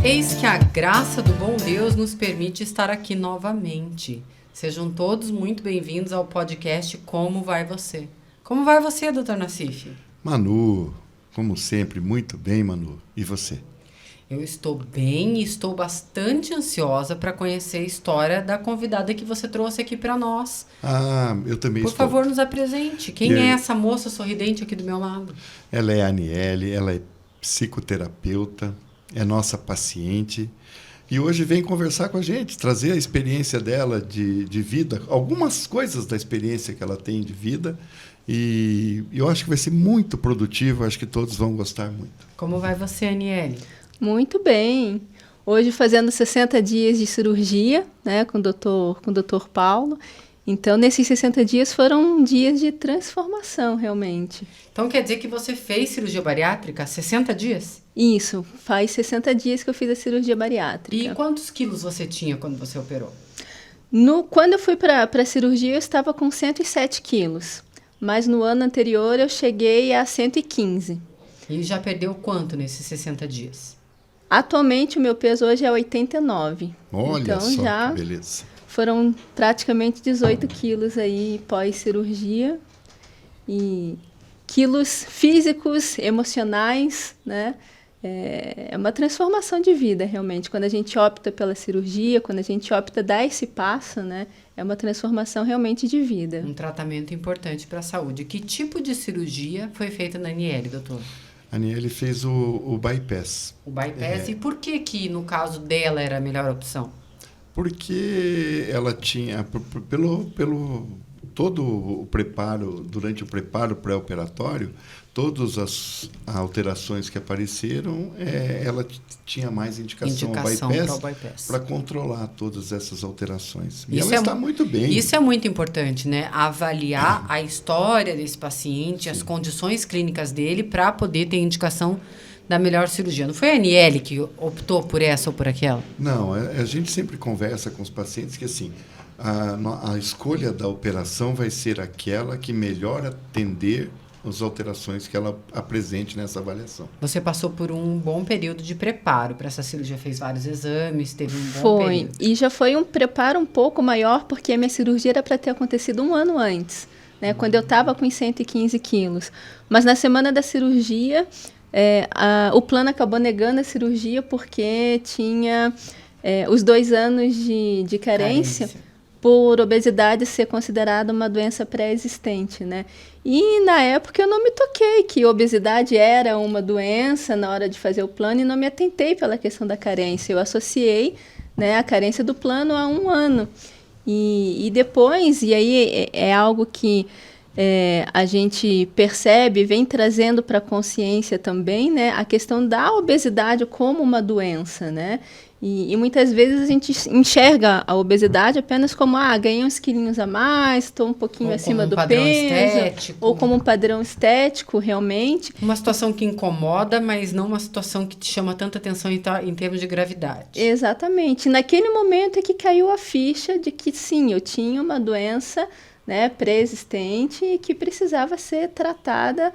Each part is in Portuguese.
Eis que a graça do bom Deus nos permite estar aqui novamente. Sejam todos muito bem-vindos ao podcast Como Vai Você? Como vai você, Dr. Nassif? Manu, como sempre, muito bem, Manu. E você? Eu estou bem e estou bastante ansiosa para conhecer a história da convidada que você trouxe aqui para nós. Ah, eu também Por estou. favor, nos apresente. Quem é essa moça sorridente aqui do meu lado? Ela é a Aniele, ela é psicoterapeuta, é nossa paciente e hoje vem conversar com a gente, trazer a experiência dela de vida, algumas coisas da experiência que ela tem de vida, e eu acho que vai ser muito produtivo, acho que todos vão gostar muito. Como vai você, Aniele? Muito bem. Hoje fazendo 60 dias de cirurgia, né, com o doutor Paulo. Então, nesses 60 dias foram dias de transformação, realmente. Então, quer dizer que você fez cirurgia bariátrica há 60 dias? Isso, faz 60 dias que eu fiz a cirurgia bariátrica. E quantos quilos você tinha quando você operou? Quando eu fui para a cirurgia, eu estava com 107 quilos. Mas no ano anterior, eu cheguei a 115. E já perdeu quanto nesses 60 dias? Atualmente, o meu peso hoje é 89. Olha então, só, já que beleza. Foram praticamente 18 quilos aí pós-cirurgia. E quilos físicos, emocionais, né? É uma transformação de vida, realmente. Quando a gente opta pela cirurgia, quando a gente opta dar esse passo, né? É uma transformação realmente de vida. Um tratamento importante para a saúde. Que tipo de cirurgia foi feita na Aniele, doutor? A Aniele fez o bypass. O bypass. E por que, no caso dela, era a melhor opção? Porque ela tinha, pelo todo o preparo, durante o preparo pré-operatório, todas as alterações que apareceram, ela tinha mais indicação ao bypass para controlar todas essas alterações. E ela está muito bem. Isso é muito importante, né? Avaliar a história desse paciente, as condições clínicas dele, para poder ter indicação da melhor cirurgia. Não foi a Aniele que optou por essa ou por aquela? Não, a gente sempre conversa com os pacientes que assim, a escolha da operação vai ser aquela que melhor atender as alterações que ela apresente nessa avaliação. Você passou por um bom período de preparo para essa cirurgia, fez vários exames, teve um bom período. E já foi um preparo um pouco maior, porque a minha cirurgia era para ter acontecido um ano antes, né, quando eu estava com 115 quilos. Mas na semana da cirurgia, o plano acabou negando a cirurgia porque tinha os 2 anos de carência por obesidade ser considerada uma doença pré-existente, né? E na época eu não me toquei que obesidade era uma doença na hora de fazer o plano e não me atentei pela questão da carência. Eu associei, né, a carência do plano a 1 ano. E depois, e aí é algo que a gente percebe, vem trazendo para a consciência também, né, a questão da obesidade como uma doença, né? E muitas vezes a gente enxerga a obesidade apenas como, ganhei uns quilinhos a mais, estou um pouquinho acima do peso. Estético. Ou como um padrão estético, realmente. Uma situação que incomoda, mas não uma situação que te chama tanta atenção em termos de gravidade. Exatamente. Naquele momento é que caiu a ficha de que, sim, eu tinha uma doença, né, pré-existente e que precisava ser tratada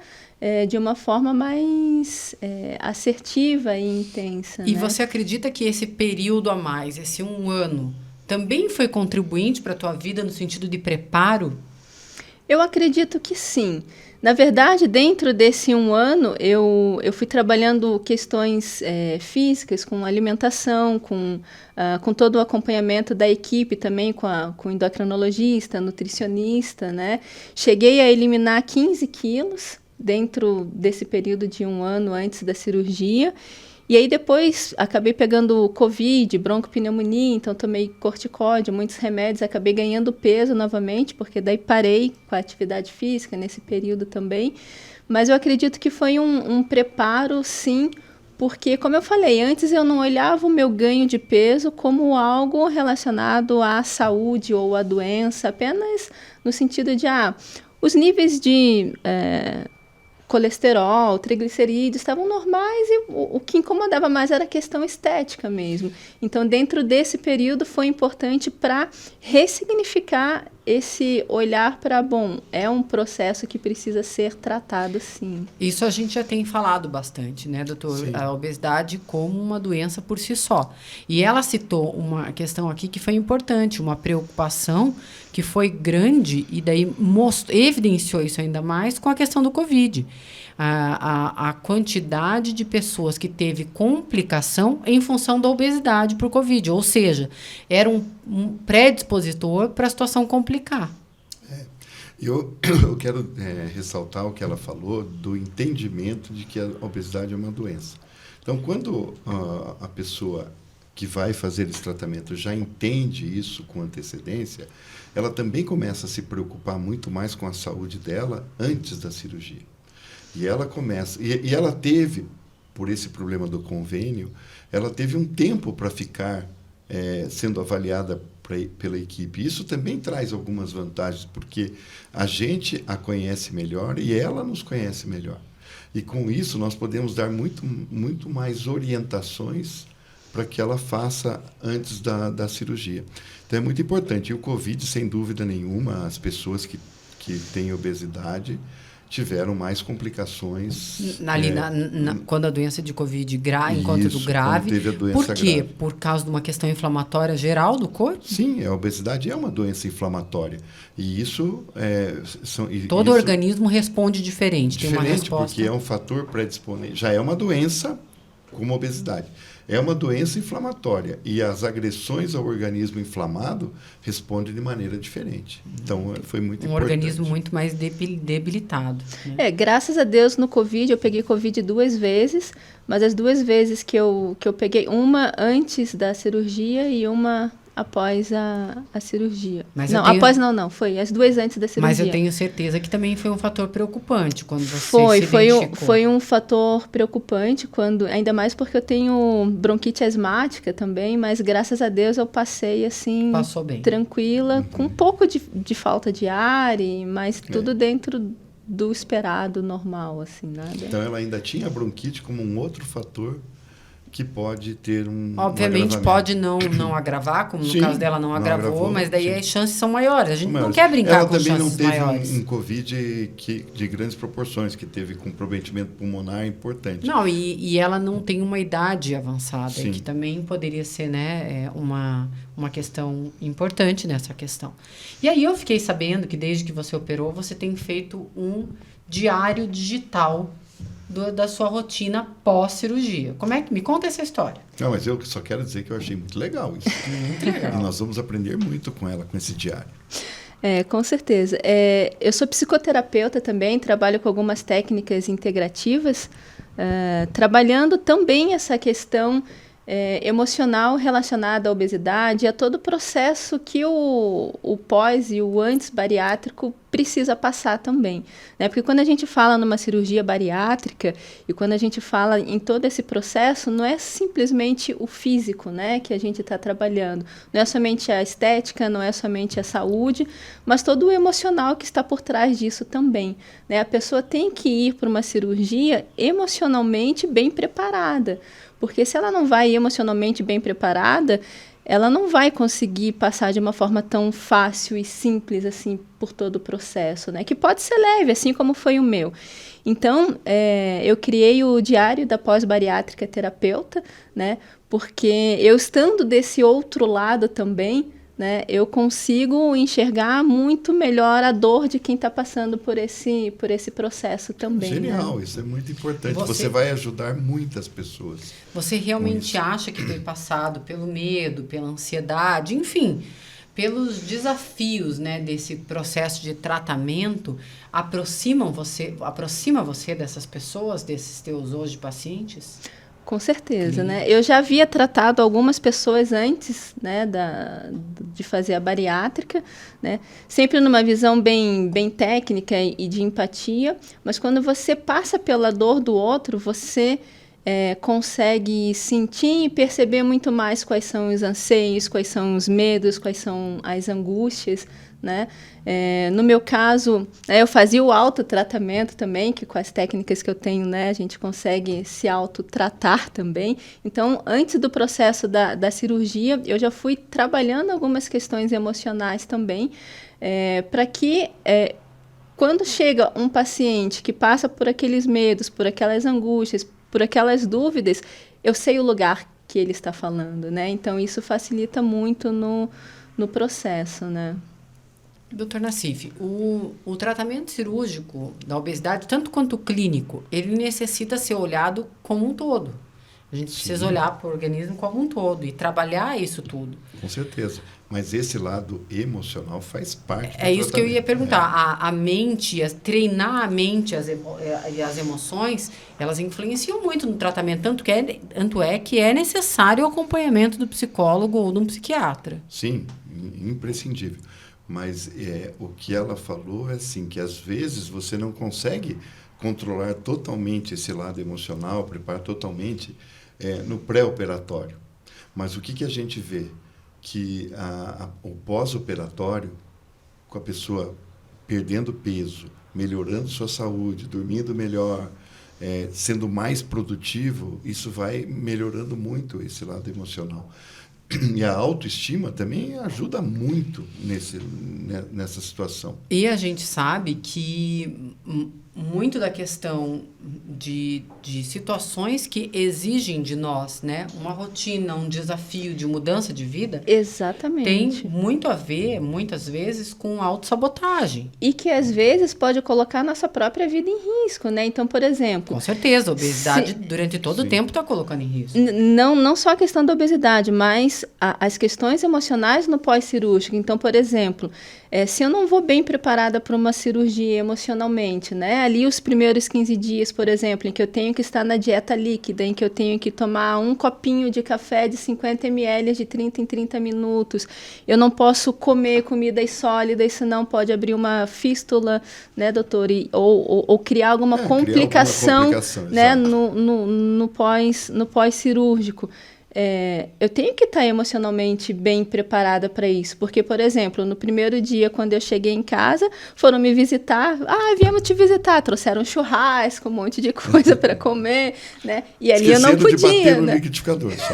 de uma forma mais assertiva e intensa. E né? você acredita que esse período a mais, esse 1 ano, também foi contribuinte para a tua vida no sentido de preparo? Eu acredito que sim. Na verdade, dentro desse 1 ano, eu fui trabalhando questões físicas, com alimentação, com todo o acompanhamento da equipe também, com o endocrinologista, nutricionista, né? Cheguei a eliminar 15 quilos dentro desse período de 1 ano antes da cirurgia. E aí depois acabei pegando Covid, broncopneumonia, então tomei corticóide, muitos remédios, acabei ganhando peso novamente, porque daí parei com a atividade física nesse período também. Mas eu acredito que foi um preparo, sim, porque, como eu falei, antes eu não olhava o meu ganho de peso como algo relacionado à saúde ou à doença, apenas no sentido de, os níveis de colesterol, triglicerídeos estavam normais e o que incomodava mais era a questão estética mesmo. Então, dentro desse período, foi importante para ressignificar esse olhar para, é um processo que precisa ser tratado, sim. Isso a gente já tem falado bastante, né, doutor? Sim. A obesidade como uma doença por si só. E ela citou uma questão aqui que foi importante, uma preocupação que foi grande e daí evidenciou isso ainda mais com a questão do Covid. A quantidade de pessoas que teve complicação em função da obesidade por Covid, ou seja, era um predispositor para a situação complicar. Eu quero ressaltar o que ela falou do entendimento de que a obesidade é uma doença. Então, quando a pessoa que vai fazer esse tratamento já entende isso com antecedência, ela também começa a se preocupar muito mais com a saúde dela antes da cirurgia. E ela começa... E ela teve, por esse problema do convênio, ela teve um tempo para ficar sendo avaliada pela equipe. Isso também traz algumas vantagens, porque a gente a conhece melhor e ela nos conhece melhor. E com isso nós podemos dar muito mais orientações para que ela faça antes da cirurgia. Então é muito importante. E o Covid, sem dúvida nenhuma, as pessoas que têm obesidade tiveram mais complicações. Quando a doença de Covid enquanto do grave. Teve a doença por quê? grave. Por causa de uma questão inflamatória geral do corpo? Sim, a obesidade é uma doença inflamatória. E isso... Todo organismo responde diferente. Tem uma resposta. Porque é um fator predisponente. Já é uma doença como a obesidade. É uma doença inflamatória. E as agressões ao organismo inflamado respondem de maneira diferente. Então, foi muito importante. Um organismo muito mais debilitado. Né? Graças a Deus, no Covid, eu peguei Covid 2 vezes, mas as 2 vezes que eu peguei, uma antes da cirurgia e uma após a cirurgia. Foi as 2 antes da cirurgia. Mas eu tenho certeza que também foi um fator preocupante quando você foi um fator preocupante, ainda mais porque eu tenho bronquite asmática também, mas graças a Deus eu passei assim, passou bem, tranquila, com um pouco de falta de ar, mas tudo dentro do esperado, normal, assim, nada. Então ela ainda tinha bronquite como um outro fator que pode ter obviamente pode não agravar, como no caso dela não agravou, mas daí as chances são maiores. A gente não quer brincar com chances maiores. Ela também não teve um Covid de grandes proporções, que teve comprometimento pulmonar importante. Não, e ela não tem uma idade avançada, que também poderia ser, né, uma questão importante nessa questão. E aí eu fiquei sabendo que desde que você operou, você tem feito um diário digital da sua rotina pós-cirurgia. Me conta essa história. Não, mas eu só quero dizer que eu achei muito legal isso. Muito legal. E nós vamos aprender muito com ela, com esse diário. Com certeza. Eu sou psicoterapeuta também, trabalho com algumas técnicas integrativas, trabalhando também essa questão emocional relacionada à obesidade, a todo o processo que o pós e o antes bariátrico precisa passar também, né? Porque quando a gente fala numa cirurgia bariátrica e quando a gente fala em todo esse processo, não é simplesmente o físico, né, que a gente está trabalhando, não é somente a estética, não é somente a saúde, mas todo o emocional que está por trás disso também, né? A pessoa tem que ir para uma cirurgia emocionalmente bem preparada, porque se ela não vai emocionalmente bem preparada, ela não vai conseguir passar de uma forma tão fácil e simples assim por todo o processo, né? Que pode ser leve, assim como foi o meu. Então, eu criei o Diário da Pós-Bariátrica Terapeuta, né? Porque eu estando desse outro lado também, né, eu consigo enxergar muito melhor a dor de quem está passando por esse processo também. Genial, né? Isso é muito importante. Você vai ajudar muitas pessoas. Você realmente acha que ter passado pelo medo, pela ansiedade, enfim, pelos desafios, né, desse processo de tratamento, aproxima você dessas pessoas, desses teus hoje pacientes? Com certeza, né? Eu já havia tratado algumas pessoas antes, né, de fazer a bariátrica, né? Sempre numa visão bem técnica e de empatia, mas quando você passa pela dor do outro, você consegue sentir e perceber muito mais quais são os anseios, quais são os medos, quais são as angústias, né? No meu caso, eu fazia o autotratamento também, que com as técnicas que eu tenho, né, a gente consegue se autotratar também. Então, antes do processo da cirurgia, eu já fui trabalhando algumas questões emocionais também, para que quando chega um paciente que passa por aqueles medos, por aquelas angústias, por aquelas dúvidas, eu sei o lugar que ele está falando, né? Então, isso facilita muito no processo, né? Doutor Nassif, o tratamento cirúrgico da obesidade, tanto quanto o clínico, ele necessita ser olhado como um todo. A gente precisa olhar para o organismo como um todo e trabalhar isso tudo. Com certeza. Mas esse lado emocional faz parte do É isso que eu ia tratamento. perguntar. A mente, treinar a mente e as emoções, elas influenciam muito no tratamento, tanto é que é necessário o acompanhamento do psicólogo ou de um psiquiatra. Sim, imprescindível. Mas o que ela falou é assim, que às vezes você não consegue controlar totalmente esse lado emocional, preparar totalmente no pré-operatório. Mas o que a gente vê? Que o pós-operatório, com a pessoa perdendo peso, melhorando sua saúde, dormindo melhor, sendo mais produtivo, isso vai melhorando muito esse lado emocional. E a autoestima também ajuda muito nessa situação. E a gente sabe que muito da questão de situações que exigem de nós, né, uma rotina, um desafio de mudança de vida, Exatamente. tem muito a ver, muitas vezes, com autossabotagem. E que, às vezes, pode colocar nossa própria vida em risco, né? Então, por exemplo... Com certeza, a obesidade durante todo o tempo está colocando em risco. Não só a questão da obesidade, mas as questões emocionais no pós-cirúrgico. Então, por exemplo, se eu não vou bem preparada para uma cirurgia emocionalmente, né? Ali os primeiros 15 dias, por exemplo, em que eu tenho que estar na dieta líquida, em que eu tenho que tomar um copinho de café de 50 ml de 30 em 30 minutos, eu não posso comer comidas sólidas, senão pode abrir uma fístula, né, doutor? Ou criar alguma complicação, né, no pós-cirúrgico. Eu tenho que estar emocionalmente bem preparada para isso, porque, por exemplo, no primeiro dia, quando eu cheguei em casa, foram me visitar, viemos te visitar, trouxeram churrasco, um monte de coisa para comer, né? E ali eu não podia, de bater no né? liquidificador, só.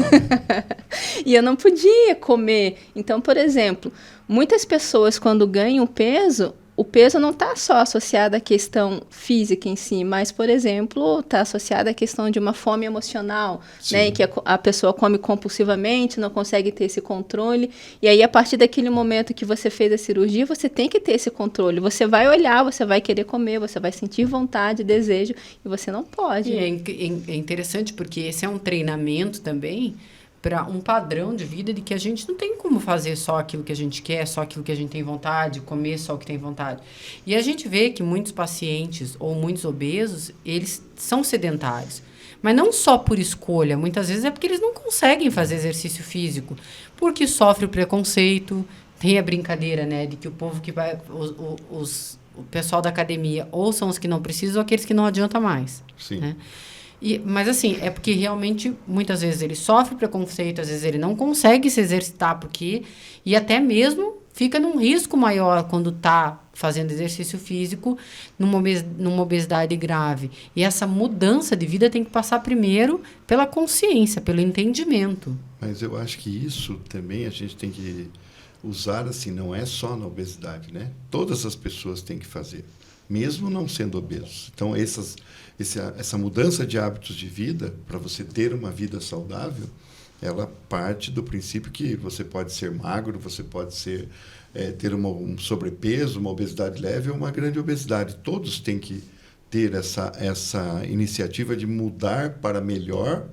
E eu não podia comer. Então, por exemplo, muitas pessoas, quando ganham peso, o peso não está só associado à questão física em si, mas, por exemplo, está associado à questão de uma fome emocional, né, em que a pessoa come compulsivamente, não consegue ter esse controle. E aí, a partir daquele momento que você fez a cirurgia, você tem que ter esse controle. Você vai olhar, você vai querer comer, você vai sentir vontade, desejo, e você não pode. E é interessante porque esse é um treinamento também para um padrão de vida de que a gente não tem como fazer só aquilo que a gente quer, só aquilo que a gente tem vontade, comer só o que tem vontade. E a gente vê que muitos pacientes ou muitos obesos, eles são sedentários. Mas não só por escolha, muitas vezes é porque eles não conseguem fazer exercício físico, porque sofre o preconceito, tem a brincadeira, né, de que o povo que vai, o pessoal da academia, ou são os que não precisam, ou aqueles que não adianta mais. Sim. Né? Mas assim, é porque realmente, muitas vezes ele sofre preconceito, às vezes ele não consegue se exercitar, e até mesmo fica num risco maior quando está fazendo exercício físico numa obesidade grave. E essa mudança de vida tem que passar primeiro pela consciência, pelo entendimento. Mas eu acho que isso também a gente tem que usar assim, não é só na obesidade, né? Todas as pessoas têm que fazer, mesmo não sendo obesos. Então, essa mudança de hábitos de vida, para você ter uma vida saudável, ela parte do princípio que você pode ser magro, você pode ter um sobrepeso, uma obesidade leve ou uma grande obesidade. Todos têm que ter essa iniciativa de mudar para melhor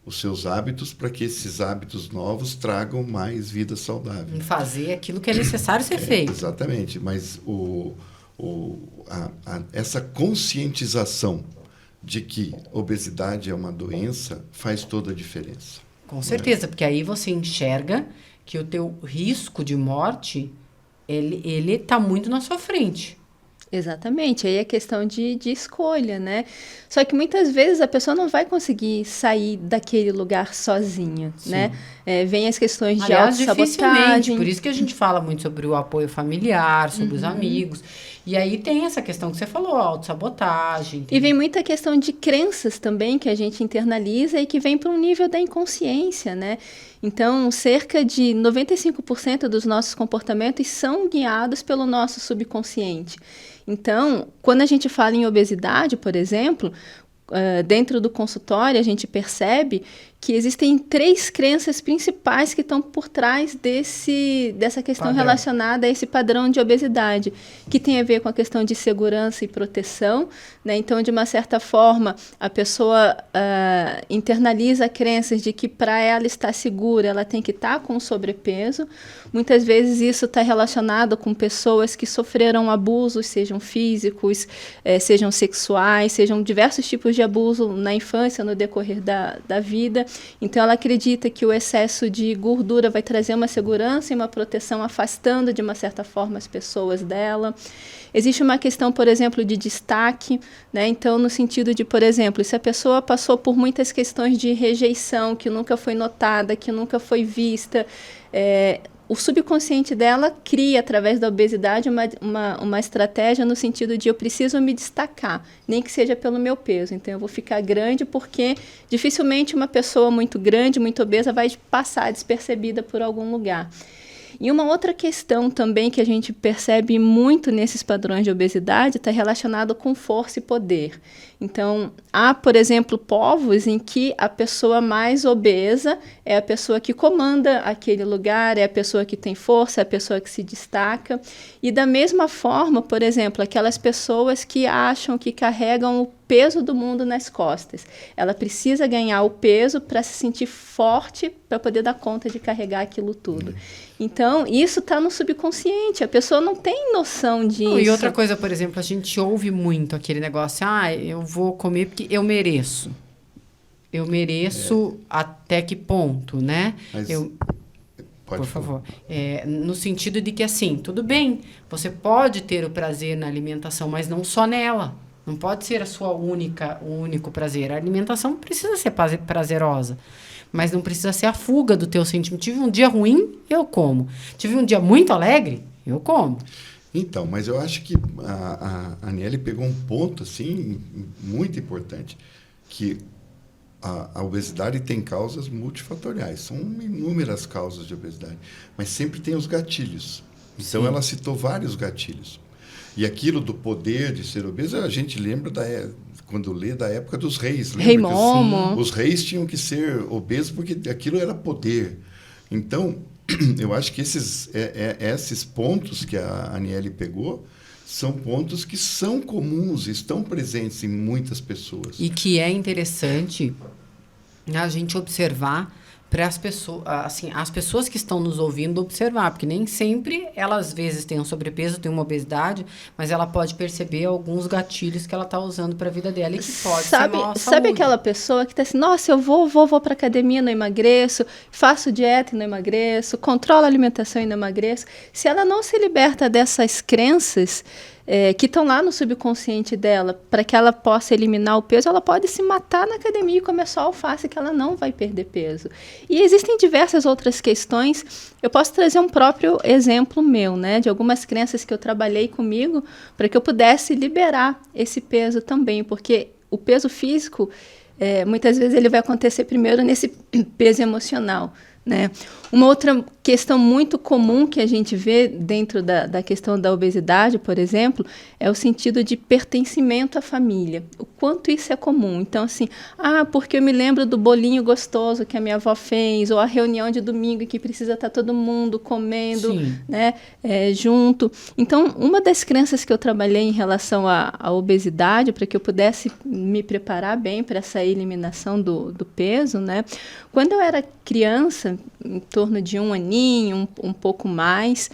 os seus hábitos, para que esses hábitos novos tragam mais vida saudável. Fazer aquilo que é necessário ser feito. Exatamente, mas essa conscientização de que obesidade é uma doença faz toda a diferença. Com certeza, porque aí você enxerga que o teu risco de morte, ele está muito na sua frente. Exatamente, aí é questão de escolha, né? Só que muitas vezes a pessoa não vai conseguir sair daquele lugar sozinha, né? Vem as questões de dificilmente, autossabotagem. por isso que a gente fala muito sobre o apoio familiar, sobre os amigos. E aí tem essa questão que você falou, autossabotagem. E vem muita questão de crenças também que a gente internaliza e que vem para um nível da inconsciência, né? Então, cerca de 95% dos nossos comportamentos são guiados pelo nosso subconsciente. Então, quando a gente fala em obesidade, por exemplo, dentro do consultório, a gente percebe que existem 3 crenças principais que estão por trás dessa questão relacionada a esse padrão de obesidade, que tem a ver com a questão de segurança e proteção, né? Então, de uma certa forma, a pessoa internaliza crenças de que para ela estar segura, ela tem que estar com sobrepeso. Muitas vezes isso está relacionado com pessoas que sofreram abusos, sejam físicos, sejam sexuais, sejam diversos tipos de abuso na infância, no decorrer da vida. Então, ela acredita que o excesso de gordura vai trazer uma segurança e uma proteção, afastando, de uma certa forma, as pessoas dela. Existe uma questão, por exemplo, de destaque, né? Então, no sentido de, por exemplo, se a pessoa passou por muitas questões de rejeição, que nunca foi notada, que nunca foi vista, o subconsciente dela cria, através da obesidade, uma estratégia no sentido de eu preciso me destacar, nem que seja pelo meu peso. Então, eu vou ficar grande porque dificilmente uma pessoa muito grande, muito obesa, vai passar despercebida por algum lugar. E uma outra questão também que a gente percebe muito nesses padrões de obesidade está relacionado com força e poder. Então, há, por exemplo, povos em que a pessoa mais obesa é a pessoa que comanda aquele lugar, é a pessoa que tem força, é a pessoa que se destaca. E da mesma forma, por exemplo, aquelas pessoas que acham que carregam o peso do mundo nas costas. Ela precisa ganhar o peso para se sentir forte, para poder dar conta de carregar aquilo tudo. Então, isso está no subconsciente. A pessoa não tem noção disso. E outra coisa, por exemplo, a gente ouve muito aquele negócio, eu vou comer porque eu mereço. Eu mereço até que ponto, né? Mas, por favor. No sentido de que, assim, tudo bem, você pode ter o prazer na alimentação, mas não só nela. Não pode ser o único prazer. A alimentação precisa ser prazerosa, mas não precisa ser a fuga do teu sentimento. Tive um dia ruim, eu como. Tive um dia muito alegre, eu como. Então, mas eu acho que a Aniele pegou um ponto assim muito importante, que a obesidade tem causas multifatoriais. São inúmeras causas de obesidade, mas sempre tem os gatilhos. Então, ela citou vários gatilhos. E aquilo do poder de ser obeso, a gente lembra quando lê da época dos reis. Rei Momo. Os reis tinham que ser obesos porque aquilo era poder. Então, eu acho que esses pontos que a Aniele pegou são pontos que são comuns, estão presentes em muitas pessoas. E que é interessante a gente observar para as pessoas, assim, as pessoas que estão nos ouvindo observar, porque nem sempre ela às vezes tem um sobrepeso, tem uma obesidade, mas ela pode perceber alguns gatilhos que ela está usando para a vida dela e que pode ser mal à saúde. Sabe aquela pessoa que está assim, nossa, eu vou para academia e não emagreço, faço dieta e não emagreço, controlo a alimentação e não emagreço. Se ela não se liberta dessas crenças que estão lá no subconsciente dela, para que ela possa eliminar o peso, ela pode se matar na academia e comer só alface, que ela não vai perder peso. E existem diversas outras questões. Eu posso trazer um próprio exemplo meu, né, de algumas crenças que eu trabalhei comigo para que eu pudesse liberar esse peso também, porque o peso físico, muitas vezes ele vai acontecer primeiro nesse peso emocional, né? Uma outra questão muito comum que a gente vê dentro da questão da obesidade, por exemplo, é o sentido de pertencimento à família. O quanto isso é comum. Então, assim, porque eu me lembro do bolinho gostoso que a minha avó fez, ou a reunião de domingo que precisa estar todo mundo comendo, né, junto. Então, uma das crenças que eu trabalhei em relação à obesidade, para que eu pudesse me preparar bem para essa eliminação do peso, né, quando eu era criança, em torno de 1 aninho, um pouco mais,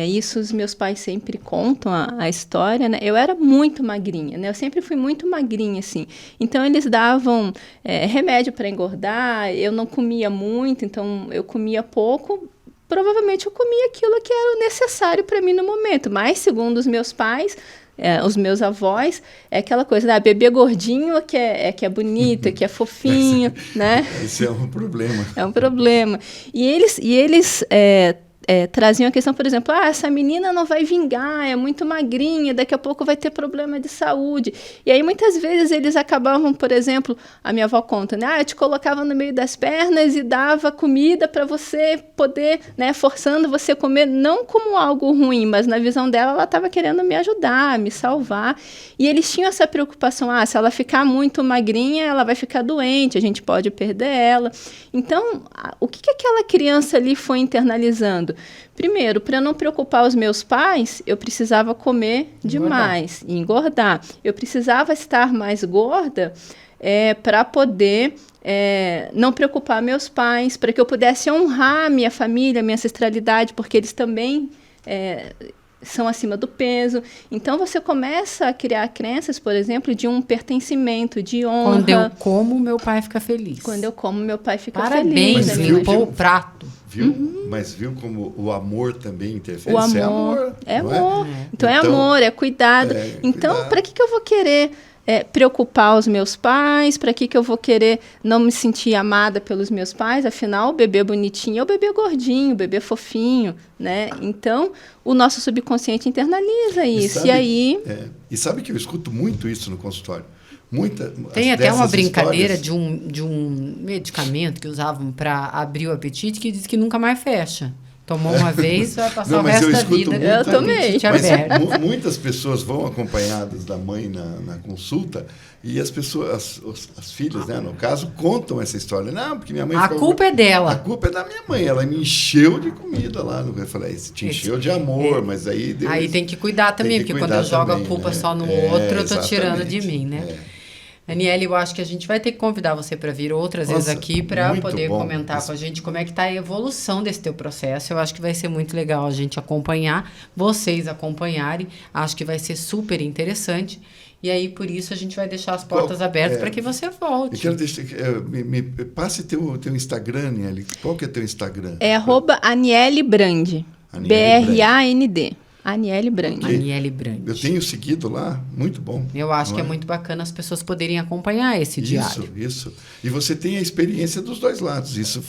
isso os meus pais sempre contam a história, né? Eu era muito magrinha, né? Eu sempre fui muito magrinha, assim. Então, eles davam remédio para engordar, eu não comia muito, então eu comia pouco. Provavelmente eu comia aquilo que era necessário para mim no momento, mas, segundo os meus pais, os meus avós, é aquela coisa, né? Bebê gordinho que é bonito, que é fofinho, né? Isso é um problema. É um problema. E eles traziam a questão, por exemplo, essa menina não vai vingar, é muito magrinha, daqui a pouco vai ter problema de saúde. E aí, muitas vezes, eles acabavam, por exemplo, a minha avó conta, né? Eu te colocava no meio das pernas e dava comida para você poder, né, forçando você a comer, não como algo ruim, mas na visão dela, ela estava querendo me ajudar, me salvar. E eles tinham essa preocupação, se ela ficar muito magrinha, ela vai ficar doente, a gente pode perder ela. Então, o que aquela criança ali foi internalizando? Primeiro, para não preocupar os meus pais, eu precisava comer demais e engordar. Eu precisava estar mais gorda para poder não preocupar meus pais, para que eu pudesse honrar minha família, minha ancestralidade, porque eles também são acima do peso. Então, você começa a criar crenças, por exemplo, de um pertencimento, de honra. Quando eu como, meu pai fica feliz. Quando eu como, meu pai fica feliz. Parabéns, limpou o prato. Viu? Mas viu como o amor também interfere? O amor. É amor. Então, é amor, é cuidado. Então, para que eu vou querer preocupar os meus pais? Para que eu vou querer não me sentir amada pelos meus pais? Afinal, o bebê bonitinho é o bebê gordinho, o bebê fofinho, né? Então, o nosso subconsciente internaliza isso. E sabe que eu escuto muito isso no consultório? Tem até uma brincadeira de um medicamento que usavam para abrir o apetite que diz que nunca mais fecha. Tomou uma vez, vai passar o resto da vida. Eu tomei. Mas muitas pessoas vão acompanhadas da mãe na consulta e as pessoas, as filhas, né, no caso, contam essa história. Não, porque minha mãe A culpa é dela. A culpa é da minha mãe. Ela me encheu de comida lá. Eu falei, te encheu de amor, mas aí... Aí tem que cuidar também, porque quando eu jogo a culpa só no outro, eu estou tirando de mim, né? Aniele, eu acho que a gente vai ter que convidar você para vir outras vezes aqui para poder comentar com a gente como é que está a evolução desse teu processo. Eu acho que vai ser muito legal a gente acompanhar, vocês acompanharem. Acho que vai ser super interessante. E aí, por isso, a gente vai deixar as portas abertas para que você volte. Eu quero deixar, me passe teu Instagram, Aniele. Qual que é teu Instagram? É @AnieleBrand. BRAND. Aniele Brand. Aniele Brand. Eu tenho seguido lá, muito bom. Eu acho que é muito bacana as pessoas poderem acompanhar esse diário. Isso. E você tem a experiência dos dois lados. Isso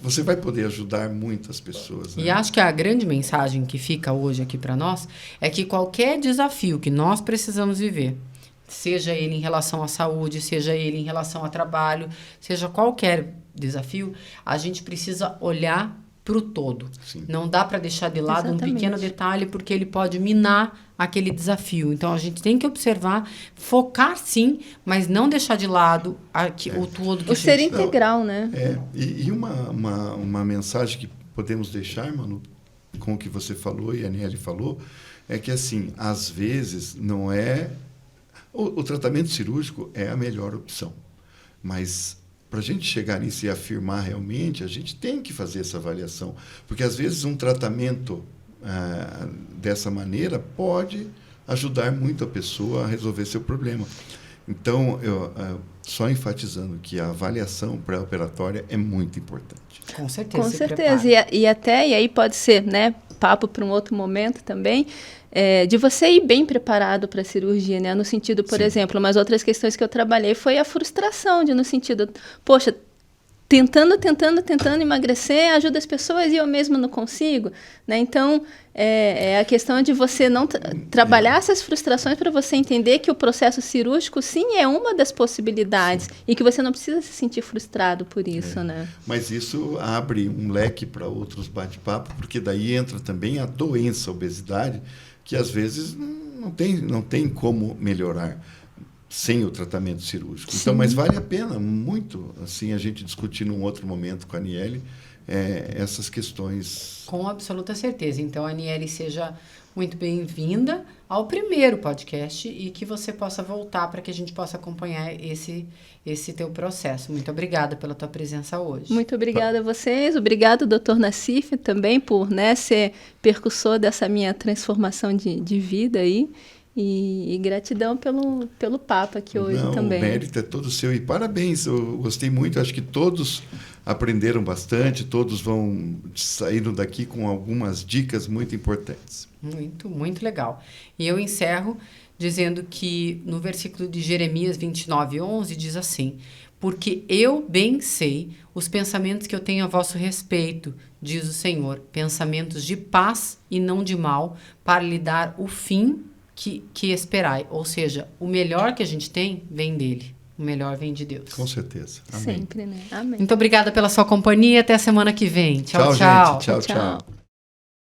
você vai poder ajudar muitas pessoas. Né? E acho que a grande mensagem que fica hoje aqui para nós é que qualquer desafio que nós precisamos viver, seja ele em relação à saúde, seja ele em relação ao trabalho, seja qualquer desafio, a gente precisa olhar para o todo. Sim. Não dá para deixar de lado um pequeno detalhe, porque ele pode minar aquele desafio. Então, a gente tem que observar, focar sim, mas não deixar de lado o todo. O ser integral, né? E uma mensagem que podemos deixar, Manu, com o que você falou e a Aniele falou, é que, assim, às vezes, não é... O tratamento cirúrgico é a melhor opção, mas... Para a gente chegar nisso e afirmar realmente, a gente tem que fazer essa avaliação. Porque, às vezes, um tratamento dessa maneira pode ajudar muito a pessoa a resolver seu problema. Então, só enfatizando que a avaliação pré-operatória é muito importante. Com certeza. Com certeza. E aí pode ser, né, papo para um outro momento também, de você ir bem preparado para a cirurgia, né? No sentido, por exemplo, umas outras questões que eu trabalhei foi a frustração, no sentido, poxa, tentando emagrecer, ajuda as pessoas e eu mesma não consigo, né? Então, a questão de você não trabalhar essas frustrações para você entender que o processo cirúrgico, sim, é uma das possibilidades e que você não precisa se sentir frustrado por isso, né? Mas isso abre um leque para outros bate-papo, porque daí entra também a doença, a obesidade, que às vezes não tem como melhorar sem o tratamento cirúrgico. Então, mas vale a pena muito assim, a gente discutir num outro momento com a Aniele essas questões. Com absoluta certeza. Então, Aniele, seja muito bem-vinda ao primeiro podcast e que você possa voltar para que a gente possa acompanhar esse teu processo. Muito obrigada pela tua presença hoje. Muito obrigada a vocês. Obrigado, Dr. Nassif, também por, né, ser percussor dessa minha transformação de vida aí. E gratidão pelo papo aqui hoje também. O mérito é todo seu. E parabéns, eu gostei muito. Acho que todos aprenderam bastante, todos vão saindo daqui com algumas dicas muito importantes. Muito, muito legal. E eu encerro dizendo que no versículo de Jeremias 29:11 diz assim: porque eu bem sei os pensamentos que eu tenho a vosso respeito, diz o Senhor, pensamentos de paz e não de mal, para lhe dar o fim que esperai. Ou seja, o melhor que a gente tem vem dele. O melhor vem de Deus. Com certeza. Amém. Sempre, né? Amém. Muito obrigada pela sua companhia. Até a semana que vem. Tchau, Tchau, tchau. gente. Tchau, tchau.